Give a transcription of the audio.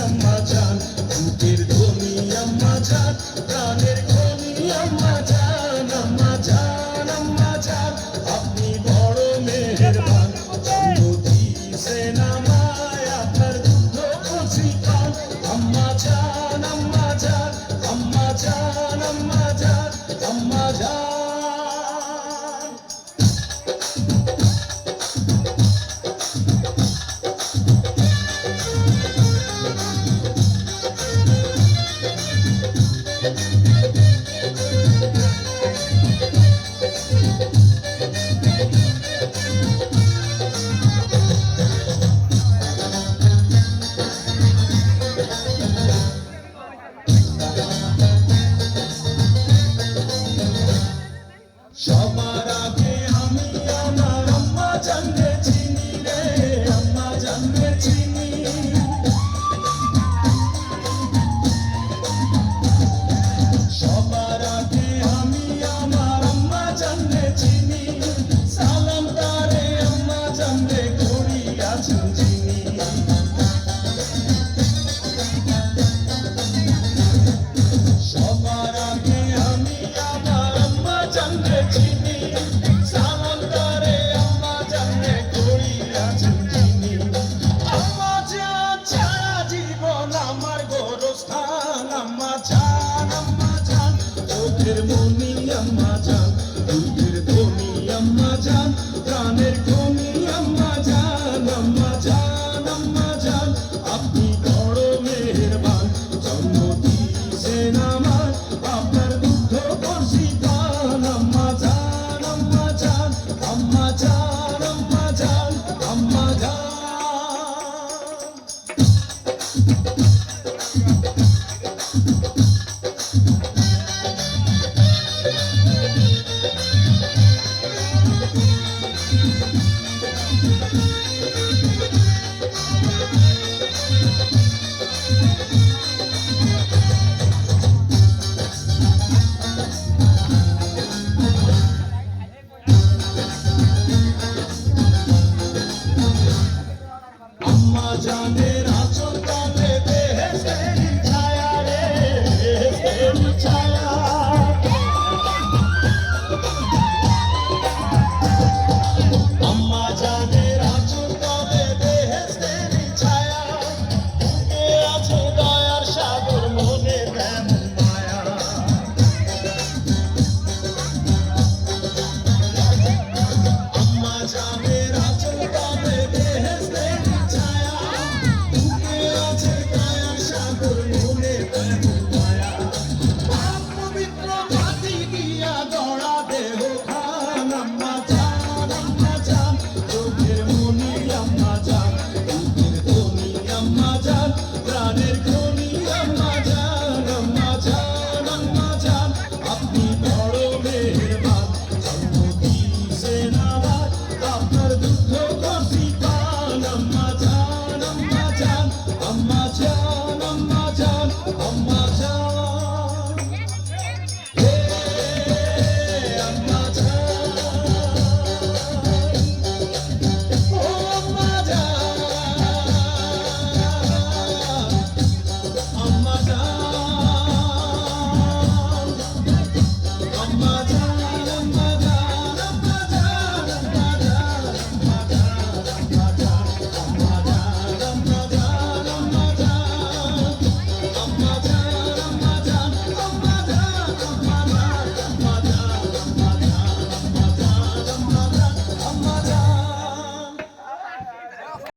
আম্মা জান, বুকের ধ্বনি আম্মা জান, প্রাণের খনি আম্মা জান, আম্মা জান, আম্মা জান, আপনি বড় মেহেরবান। জন্ম দিয়েছেন আমায়, আপনার দুধ কচি পান। আম্মা জান, আম্মা জান, আম্মা জান, আম্মা জান, আম্মা জান। সবার আগে আমি আমার আম্মা জানকে চিনি রে, আম্মা জানকে চিনি। সবার আগে আমি আমার আম্মা জানকে চিনি, সালাম তারে আম্মা জানকে করি আছেন চিনি। সবার আগে আমি আমার আম্মা জানকে চিনি, সালাম তারে আম্মা জানকে করি আছেন চিনি। আম্মা জান ছাড়া জীবন আমার গোরস্থান, আম্মা জান, আম্মা জান, চোখের মনি আম্মা জান, দুধের ধ্বনি আম্মা জান, প্রাণের খনি আম্মা জান, আম্মা জান, আম্মা জান, আপনি বড় মেহেরবান। জন্ম দিয়েছেন আমায়, আপনার দুধ কচি পান। আম্মা জান, আম্মা জান, আম্মা জান, আম্মা জান, আম্মা জান। আম্মা জানের আঁচল তলে বেহেশতের ছায়া রে, বেহেশতের ছায়া। আম্মা জানের আঁচল তলে বেহেশতের ছায়া, বুকে আছে দয়ার সাগর, মনে তেমন মায়া। আম্মা জানের আঁচল তলে বেহেশতের ছায়া, বুকে আছে দয়ার সাগর, মনে তেমন মায়া। পাপ পবিত্র মাটি দিয়া গড়া দেহ খান, আম্মা জান, আম্মা জান, চোখের মনি আম্মা জান, দুধের ধ্বনি আম্মা জান, প্রাণের খনি আম্মা জান, আম্মা জান, আম্মা জান, আপনি বড় মেহেরবান। জন্ম দিয়েছেন আমায়, আপনার দুধ কচি পান। আম্মা জান, আম্মা জান, আম্মা জান।